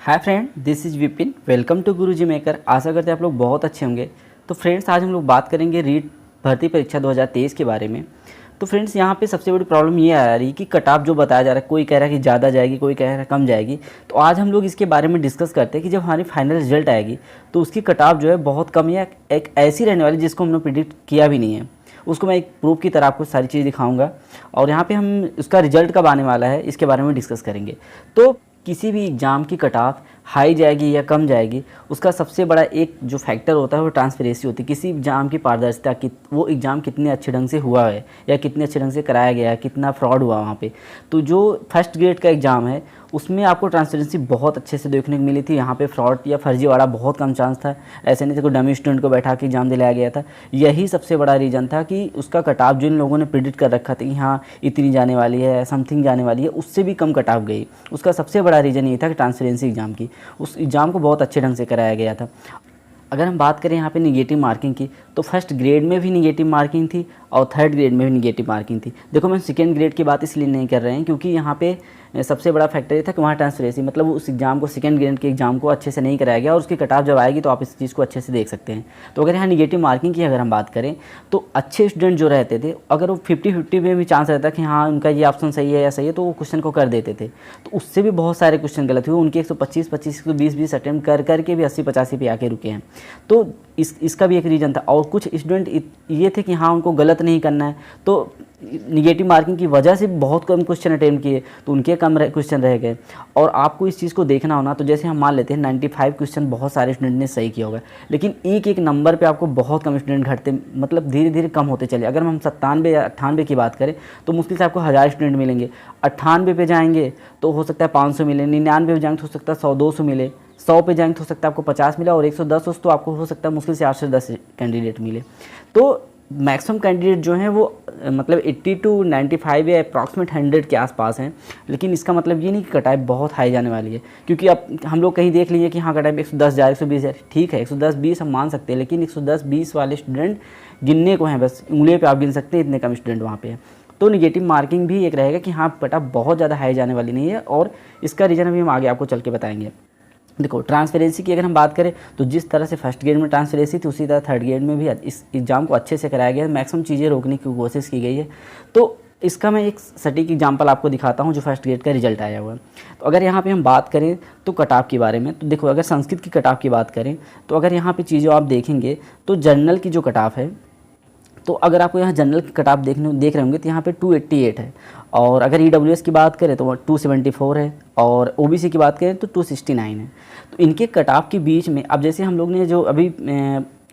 Hi friend, this is Vipin. Welcome to Guruji maker. आशा करते हैं आप लोग बहुत अच्छे होंगे। तो फ्रेंड्स, आज हम लोग बात करेंगे रीट भर्ती परीक्षा 2023 के बारे में। तो फ्रेंड्स, यहाँ पे सबसे बड़ी प्रॉब्लम ये आ रही है कि कट ऑफ जो बताया जा रहा है, कोई कह रहा है कि ज़्यादा जाएगी, कोई कह रहा है कम जाएगी। तो आज हम लोग इसके बारे में डिस्कस करते हैं कि जब हमारी फाइनल रिजल्ट आएगी तो उसकी कट ऑफ जो है बहुत कम या एक ऐसी रहने वाली जिसको हमने प्रिडिक्ट किया भी नहीं है। उसको मैं एक प्रूफ की तरह आपको सारी चीज़ दिखाऊंगा और यहाँ पे हम उसका रिजल्ट कब आने वाला है इसके बारे में डिस्कस करेंगे। तो किसी भी एग्ज़ाम की कट ऑफ हाई जाएगी या कम जाएगी, उसका सबसे बड़ा एक जो फैक्टर होता है वो ट्रांसपेरेंसी होती है। किसी एग्ज़ाम की पारदर्शिता कि वो एग्ज़ाम कितने अच्छे ढंग से हुआ है या कितने अच्छे ढंग से कराया गया है, कितना फ्रॉड हुआ वहाँ पे। तो जो फर्स्ट ग्रेड का एग्ज़ाम है उसमें आपको ट्रांसपेरेंसी बहुत अच्छे से देखने को मिली थी। यहाँ पे फ्रॉड या फर्जीवाड़ा बहुत कम चांस था। ऐसे नहीं था कोई डमी स्टूडेंट को बैठा के एग्ज़ाम दिलाया गया था। यही सबसे बड़ा रीज़न था कि उसका कट ऑफ जिन लोगों ने प्रिडिक्ट कर रखा था कि हाँ इतनी जाने वाली है, समथिंग जाने वाली है, उससे भी कम कट ऑफ गई। उसका सबसे बड़ा रीज़न ये था कि ट्रांसपेरेंसी एग्ज़ाम की, उस एग्ज़ाम को बहुत अच्छे ढंग से कराया गया था। अगर हम बात करें यहाँ पे निगेटिव मार्किंग की, तो फर्स्ट ग्रेड में भी निगेटिव मार्किंग थी और थर्ड ग्रेड में भी निगेटिव मार्किंग थी। देखो, मैं सेकेंड ग्रेड की बात इसलिए नहीं कर रहे हैं क्योंकि यहाँ पे सबसे बड़ा फैक्टर ये था कि वहाँ ट्रांसपेरेंसी, मतलब उस एग्ज़ाम को, सेकेंड ग्रेड के एग्ज़ाम को अच्छे से नहीं कराया गया और उसकी कट ऑफ जब आएगी तो आप इस चीज़ को अच्छे से देख सकते हैं। तो अगर यहाँ निगेटिव मार्किंग की अगर हम बात करें तो अच्छे स्टूडेंट जो रहते थे, अगर वो 50-50 में भी चांस रहता कि हाँ उनका ये ऑप्शन सही है या सही है, तो वो क्वेश्चन को कर देते थे। तो उससे भी बहुत सारे क्वेश्चन गलत हुए। उनके 125 120 अटैम्प्ट कर के भी 80-85 पे आके रुके हैं। तो इसका भी एक रीज़न था। और कुछ स्टूडेंट ये थे कि हाँ उनको गलत नहीं करना है, तो निगेटिव मार्किंग की वजह से बहुत कम क्वेश्चन अटेम्प्ट किए तो उनके कम क्वेश्चन रह गए। और आपको इस चीज़ को देखना होना, तो जैसे हम मान लेते हैं 95 क्वेश्चन बहुत सारे स्टूडेंट ने सही किया होगा, लेकिन एक एक नंबर पे आपको बहुत कम स्टूडेंट घटते, मतलब धीरे धीरे कम होते चले। अगर हम 97 या 98 की बात करें तो मुश्किल से आपको 1000 स्टूडेंट मिलेंगे। 98 पे जाएंगे तो हो सकता है 500 मिले, 99 पे जाएंगे तो हो सकता है 100-200 मिले, 100 पे जाएंगे तो हो सकता है आपको 50 मिला, और 110 तो आपको हो सकता है मुश्किल से 8 से 10 कैंडिडेट मिले। तो मैक्सिमम कैंडिडेट जो हैं वो मतलब 80 to 95 या अप्रॉक्सीमेट 100 के आसपास हैं। लेकिन इसका मतलब ये नहीं कि कटाई बहुत हाई जाने वाली है, क्योंकि अब हम लोग कहीं देख लीजिए कि हाँ कटाई 110 जा 120 जा, ठीक है 110-20 हम मान सकते हैं, लेकिन 110-20 वाले स्टूडेंट गिनने को हैं, बस उंगलियों पे आप गिन सकते हैं, इतने कम स्टूडेंट वहाँ पे हैं। तो निगेटिव मार्किंग भी एक रहेगा कि हाँ कटा बहुत ज़्यादा हाई जाने वाली नहीं है, और इसका रीज़न अभी हम आगे आपको चल के बताएंगे। देखो, ट्रांसपेरेंसी की अगर हम बात करें तो जिस तरह से फर्स्ट ग्रेड में ट्रांसपेरेंसी थी उसी तरह थर्ड ग्रेड में भी इस एग्ज़ाम को अच्छे से कराया गया है। मैक्सिमम चीज़ें रोकने की कोशिश की गई है। तो इसका मैं एक सटीक एग्जांपल आपको दिखाता हूं जो फर्स्ट ग्रेड का रिजल्ट आया हुआ है। तो अगर यहाँ पे हम बात करें तो कट ऑफ के बारे में, तो देखो अगर संस्कृत की कट ऑफ की बात करें तो अगर यहाँ पर चीज़ें आप देखेंगे तो जर्नल की जो कट ऑफ है, तो अगर आपको यहाँ जनरल की कट ऑफ देख रहे होंगे तो यहाँ पे 288 है। और अगर EWS की बात करें तो 274 है, और OBC की बात करें तो 269 है। तो इनके कट ऑफ के बीच में, अब जैसे हम लोग ने जो अभी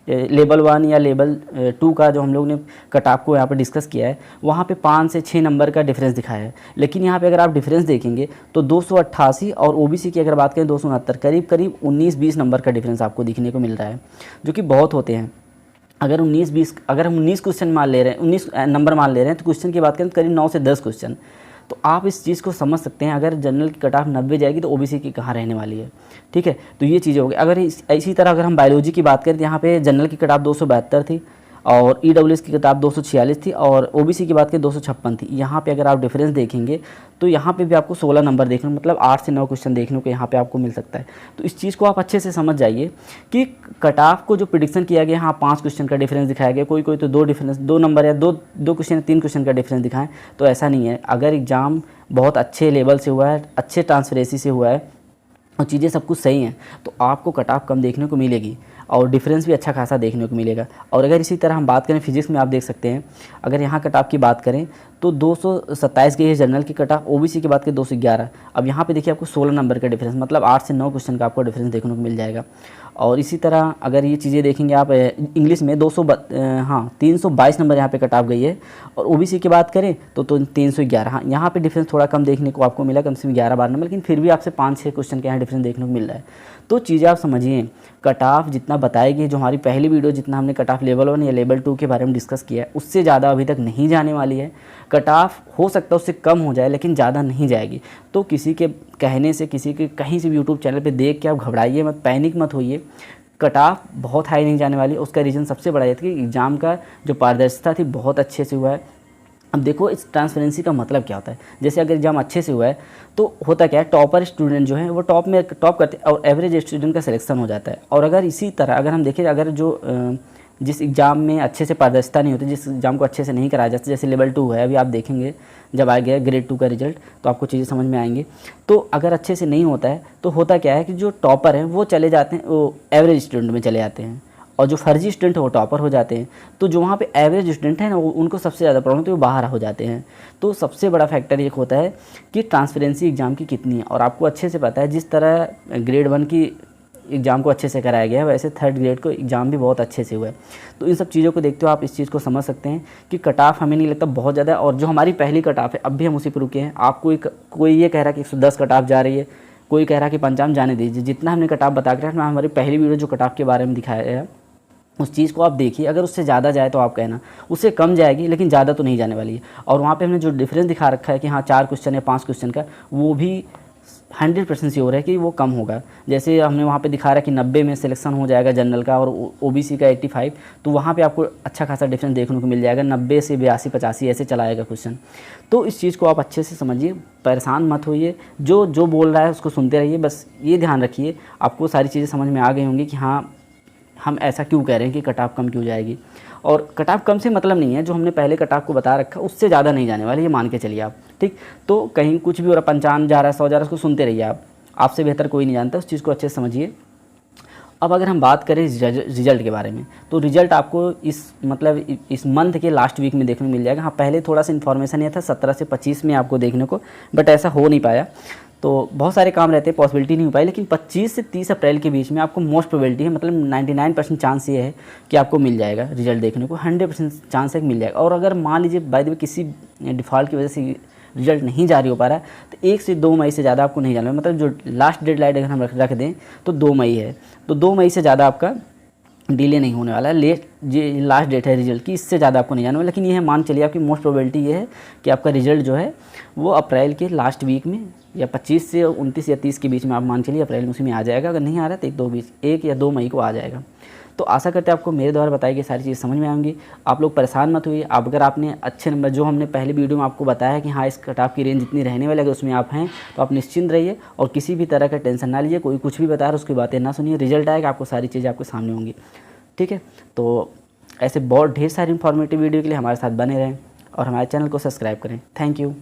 लेवल 1 या लेवल 2 का जो हम लोग ने कट ऑफ को यहाँ पर डिस्कस किया है, वहाँ पे 5 से 6 नंबर का डिफरेंस दिखाया है। लेकिन यहाँ पे अगर आप डिफरेंस देखेंगे तो 288 और OBC की अगर बात करें 269, करीब करीब 19-20 नंबर का डिफरेंस आपको दिखने को मिल रहा है, जो कि बहुत होते हैं। अगर हम 19 क्वेश्चन मान ले रहे हैं, 19 नंबर मान ले रहे हैं, तो क्वेश्चन की बात करें तो करीब 9 से 10 क्वेश्चन। तो आप इस चीज़ को समझ सकते हैं, अगर जनरल की कट ऑफ 90 जाएगी तो OBC की कहाँ रहने वाली है। ठीक है, तो ये चीज़ें हो गई। अगर इसी तरह अगर हम बायोलॉजी की बात करें तो यहाँ पे जनरल की कट ऑफ 272 थी और EWS की किताब 246 थी, और OBC की बात करें 256 थी। यहाँ पे अगर आप डिफरेंस देखेंगे तो यहाँ पे भी आपको 16 नंबर देखने, मतलब 8 से 9 क्वेश्चन देखने को यहाँ पे आपको मिल सकता है। तो इस चीज़ को आप अच्छे से समझ जाइए कि कट ऑफ को जो प्रिडिक्शन किया गया, हाँ 5 क्वेश्चन का डिफरेंस दिखाया गया, कोई तो 2 नंबर या दो क्वेश्चन 3 क्वेश्चन का डिफरेंस दिखाएं, तो ऐसा नहीं है। अगर एग्ज़ाम बहुत अच्छे लेवल से हुआ है, अच्छे ट्रांसपेरेंसी से हुआ है और चीज़ें सब कुछ सही हैं, तो आपको कट ऑफ कम देखने को मिलेगी और डिफरेंस भी अच्छा खासा देखने को मिलेगा। और अगर इसी तरह हम बात करें फिजिक्स में, आप देख सकते हैं अगर यहाँ कट ऑफ की बात करें तो 227 की है जनरल की कट ऑफ, OBC की बात करें 211। अब यहाँ पे देखिए आपको 16 नंबर का डिफरेंस, मतलब 8 से 9 क्वेश्चन का आपको डिफरेंस देखने को मिल जाएगा। और इसी तरह अगर ये चीज़ें देखेंगे आप इंग्लिश में 322 नंबर यहाँ पे कट ऑफ गई है, और OBC की बात करें तो 311। हाँ, यहाँ पे डिफरेंस थोड़ा कम देखने को आपको मिला, कम से कम 11-12 नंबर, लेकिन फिर भी आपसे 5-6 क्वेश्चन के यहाँ डिफरेंस देखने को मिल रहा है। तो चीज़ें आप समझिए, कट ऑफ जितना बताएगी, जो हमारी पहली वीडियो जितना हमने कट ऑफ लेवल 1 या लेवल 2 के बारे में डिस्कस किया है, उससे ज़्यादा अभी तक नहीं जाने वाली है। कट ऑफ हो सकता है उससे कम हो जाए, लेकिन ज़्यादा नहीं जाएगी। तो किसी के कहने से, किसी के कहीं से भी यूट्यूब चैनल पे देख के आप घबराइए मत, पैनिक मत होइए। कट ऑफ बहुत हाई नहीं जाने वाली। उसका रीज़न सबसे बड़ा ये था कि एग्ज़ाम का जो पारदर्शिता थी बहुत अच्छे से हुआ है, अब देखो इस ट्रांसपेरेंसी का मतलब क्या होता है। जैसे अगर एग्जाम अच्छे से हुआ है तो होता क्या है, टॉपर स्टूडेंट जो है वो टॉप करते हैं और एवरेज स्टूडेंट का सिलेक्शन हो जाता है। और अगर इसी तरह अगर हम देखें, अगर जो जिस एग्ज़ाम में अच्छे से पारदर्शिता नहीं होती, जिस एग्ज़ाम को अच्छे से नहीं कराया जाता, जैसे लेवल 2 है, अभी आप देखेंगे जब आ गया ग्रेड 2 का रिजल्ट तो आपको चीज़ें समझ में आएंगी। तो अगर अच्छे से नहीं होता है तो होता क्या है कि जो टॉपर हैं वो चले जाते हैं, वो एवरेज स्टूडेंट में चले जाते हैं, और जो फर्जी स्टूडेंट है वो टॉपर हो जाते हैं। तो जो वहाँ पे एवरेज स्टूडेंट है ना, उनको सबसे ज़्यादा प्रॉब्लम होती है, वो बाहर हो जाते हैं। तो सबसे बड़ा फैक्टर एक होता है कि ट्रांसपेरेंसी एग्ज़ाम की कितनी है। और आपको अच्छे से पता है, जिस तरह ग्रेड 1 की एग्ज़ाम को अच्छे से कराया गया है, वैसे थर्ड ग्रेड को एग्ज़ाम भी बहुत अच्छे से हुआ है। तो इन सब चीज़ों को देखते हुए आप इस चीज़ को समझ सकते हैं कि कट ऑफ हमें नहीं लगता बहुत ज़्यादा। और जो हमारी पहली कट ऑफ है अब भी हम उसी पर रुके हैं। आपको कोई ये कह रहा है कि 110 कट ऑफ जा रही है, कोई कह रहा है कि 55 जाने दीजिए। जितना हमने कट ऑफ बता के रखा, हमारी पहली वीडियो जो कट ऑफ के बारे में दिखाया है उस चीज़ को आप देखिए। अगर उससे ज़्यादा जाए तो आप कहना, उससे कम जाएगी लेकिन ज़्यादा तो नहीं जाने वाली है। और वहाँ पे हमने जो डिफरेंस दिखा रखा है कि हाँ 4 क्वेश्चन या 5 क्वेश्चन का, वो भी 100% श्योर है कि वो कम होगा। जैसे हमने वहाँ पे दिखा रहा है कि 90 में सिलेक्शन हो जाएगा जनरल का और ओबीसी का 85, तो वहाँ पे आपको अच्छा खासा डिफरेंस देखने को मिल जाएगा। 90 से 82 85 ऐसे चला आएगा क्वेश्चन। तो इस चीज़ को आप अच्छे से समझिए, परेशान मत होइए, जो बोल रहा है उसको सुनते रहिए। बस ये ध्यान रखिए, आपको सारी चीज़ें समझ में आ गई होंगी कि हाँ हम ऐसा क्यों कह रहे हैं कि कट ऑफ कम क्यों जाएगी। और कट ऑफ कम से मतलब नहीं है, जो हमने पहले कट ऑफ को बता रखा उससे ज़्यादा नहीं जाने वाली, ये मान के चलिए आप, ठीक। तो कहीं कुछ भी हो रहा, 55 जा रहा है, 100 जा रहा है, उसको सुनते रहिए आप, आपसे बेहतर कोई नहीं जानता, उस चीज़ को अच्छे से समझिए। अब अगर हम बात करें रिजल्ट के बारे में, तो रिजल्ट आपको इस मंथ के लास्ट वीक में देखने को मिल जाएगा। हाँ पहले थोड़ा सा इन्फॉर्मेशन ये था 17 से 25 में आपको देखने को, बट ऐसा हो नहीं पाया। तो बहुत सारे काम रहते हैं, पॉसिबिलिटी नहीं हो पाई। लेकिन 25 से 30 अप्रैल के बीच में आपको मोस्ट प्रोबेबिलिटी है, मतलब 99% चांस ये है कि आपको मिल जाएगा रिजल्ट देखने को, 100% चांस है कि मिल जाएगा। और अगर मान लीजिए बाय द वे किसी डिफ़ॉल्ट की वजह से रिजल्ट नहीं जारी हो पा रहा है तो 1 से 2 मई से ज़्यादा आपको नहीं जाना है। मतलब जो लास्ट डेडलाइन अगर हम रख दें तो 2 मई है, तो 2 मई से ज़्यादा आपका डिले नहीं होने वाला है। ये लास्ट डेट है रिजल्ट की, इससे ज़्यादा आपको नहीं जाना है। लेकिन ये है, मान चलिए आपकी मोस्ट प्रोबेबिलिटी ये है कि आपका रिजल्ट जो है वो अप्रैल के लास्ट वीक में या 25 से 29 या 30 के बीच में, आप मान चलिए अप्रैल में उसी में आ जाएगा। अगर नहीं आ रहा तो 1 या 2 मई को आ जाएगा। तो आशा करते हैं आपको मेरे द्वारा बताई गई सारी चीज़ समझ में आएंगी। आप लोग परेशान मत हुई। आप अगर आपने अच्छे नंबर, जो हमने पहले वीडियो में आपको बताया कि हाँ इस कट ऑफ की रेंज इतनी रहने वाली है, अगर उसमें आप हैं तो आप निश्चिंत रहिए और किसी भी तरह का टेंशन ना लीजिए। कोई कुछ भी बता रहा है उसकी बातें ना सुनिए, रिजल्ट आएगा आपको सारी चीज़ें आपके सामने होंगी, ठीक है। तो ऐसे बहुत ढेर सारी इंफॉर्मेटिव वीडियो के लिए हमारे साथ बने रहें और हमारे चैनल को सब्सक्राइब करें। Thank you.